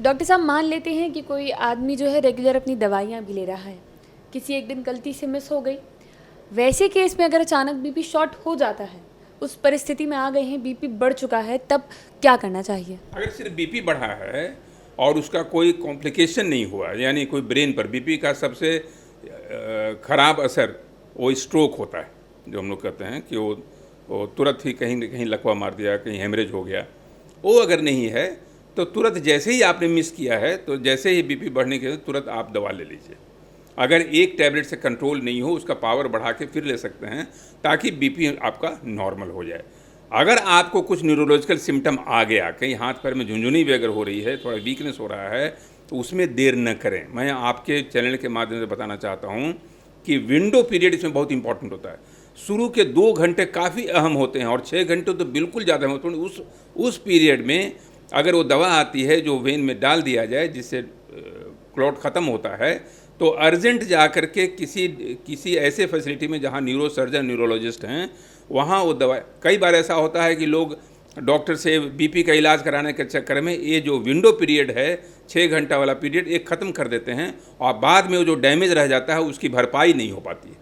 Doctor साहब मान लेते हैं कि कोई आदमी जो है रेगुलर अपनी दवाइयाँ भी ले रहा है, किसी एक दिन गलती से मिस हो गई, वैसे केस में अगर अचानक बीपी शॉर्ट हो जाता है, उस परिस्थिति में आ गए हैं, बीपी बढ़ चुका है, तब क्या करना चाहिए? अगर सिर्फ बीपी बढ़ा है और उसका कोई कॉम्प्लिकेशन नहीं हुआ, यानी कोई ब्रेन पर बीपी का सबसे ख़राब असर वो स्ट्रोक होता है, जो हम लोग कहते हैं कि वो तुरंत ही कहीं न कहीं लकवा मार दिया, कहीं हेमरेज हो गया, वो अगर नहीं है तो तुरंत जैसे ही आपने मिस किया है तो जैसे ही बीपी बढ़ने के तुरंत आप दवा ले लीजिए। अगर एक टैबलेट से कंट्रोल नहीं हो, उसका पावर बढ़ा के फिर ले सकते हैं ताकि बीपी आपका नॉर्मल हो जाए। अगर आपको कुछ न्यूरोलॉजिकल सिम्टम आ गया, कहीं हाथ पैर में झुंझुनी भी अगर हो रही है, थोड़ा वीकनेस हो रहा है, तो उसमें देर न करें। मैं आपके चैनल के माध्यम से बताना चाहता हूँ कि विंडो पीरियड इसमें बहुत इंपॉर्टेंट होता है। शुरू के 2 घंटे काफ़ी अहम होते हैं और 6 घंटे तो बिल्कुल ज़्यादा होते हैं। उस पीरियड में अगर वो दवा आती है जो वेन में डाल दिया जाए, जिससे क्लॉट ख़त्म होता है, तो अर्जेंट जा कर के किसी ऐसे फैसिलिटी में जहाँ न्यूरोसर्जन न्यूरोलॉजिस्ट हैं, वहाँ वो दवा। कई बार ऐसा होता है कि लोग डॉक्टर से बीपी का इलाज कराने के चक्कर में ये जो विंडो पीरियड है, 6 घंटा वाला पीरियड, एक ख़त्म कर देते हैं और बाद में वो जो डैमेज रह जाता है उसकी भरपाई नहीं हो पाती।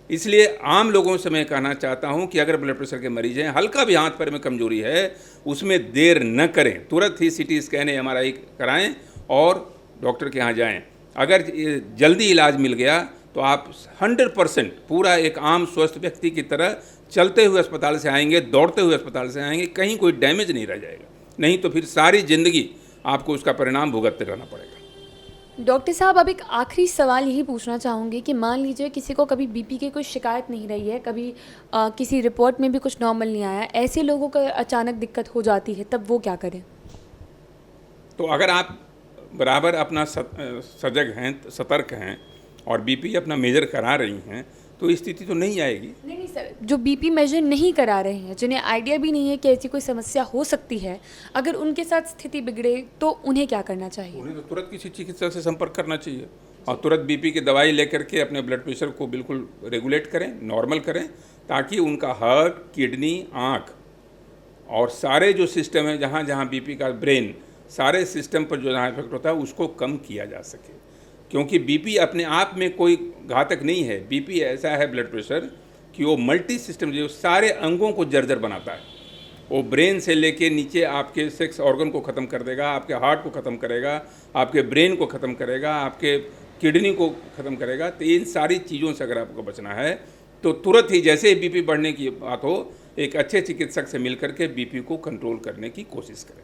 इसलिए आम लोगों से मैं कहना चाहता हूं कि अगर ब्लड प्रेशर के मरीज हैं, हल्का भी हाथ पैर में कमजोरी है, उसमें देर न करें, तुरंत ही सीटी स्कैन या एमआरआई कराएं और डॉक्टर के यहाँ जाएं। अगर जल्दी इलाज मिल गया तो आप 100% पूरा एक आम स्वस्थ व्यक्ति की तरह चलते हुए अस्पताल से आएंगे, दौड़ते हुए अस्पताल से आएंगे, कहीं कोई डैमेज नहीं रह जाएगा। नहीं तो फिर सारी ज़िंदगी आपको उसका परिणाम भुगतते रहना पड़ेगा। डॉक्टर साहब, अब एक आखिरी सवाल यही पूछना चाहूँगी कि मान लीजिए किसी को कभी बीपी की कोई शिकायत नहीं रही है, कभी किसी रिपोर्ट में भी कुछ नॉर्मल नहीं आया, ऐसे लोगों को अचानक दिक्कत हो जाती है, तब वो क्या करें? तो अगर आप बराबर अपना सजग हैं, सतर्क हैं और बीपी अपना मेजर करा रही हैं, तो स्थिति तो नहीं आएगी। नहीं सर, जो बीपी मेजर नहीं करा रहे हैं, जिन्हें आइडिया भी नहीं है कि ऐसी कोई समस्या हो सकती है, अगर उनके साथ स्थिति बिगड़े तो उन्हें क्या करना चाहिए? उन्हें तो तुरंत किसी चिकित्सक से संपर्क करना चाहिए और तुरंत बीपी की दवाई लेकर के अपने ब्लड प्रेशर को बिल्कुल रेगुलेट करें, नॉर्मल करें, ताकि उनका हार्ट, किडनी, आँख और सारे जो सिस्टम है, जहाँ जहाँ बीपी का, ब्रेन, सारे सिस्टम पर जो जहाँ इफेक्ट होता है उसको कम किया जा सके। क्योंकि बीपी अपने आप में कोई घातक नहीं है। बीपी ऐसा है ब्लड प्रेशर कि वो मल्टी सिस्टम, जो सारे अंगों को जर्जर बनाता है। वो ब्रेन से लेके नीचे आपके सेक्स ऑर्गन को ख़त्म कर देगा, आपके हार्ट को ख़त्म करेगा, आपके ब्रेन को ख़त्म करेगा, आपके किडनी को ख़त्म करेगा। तो इन सारी चीज़ों से अगर आपको बचना है तो तुरंत ही जैसे ही बीपी बढ़ने की बात हो, एक अच्छे चिकित्सक से मिल करके बीपी को कंट्रोल करने की कोशिश करें।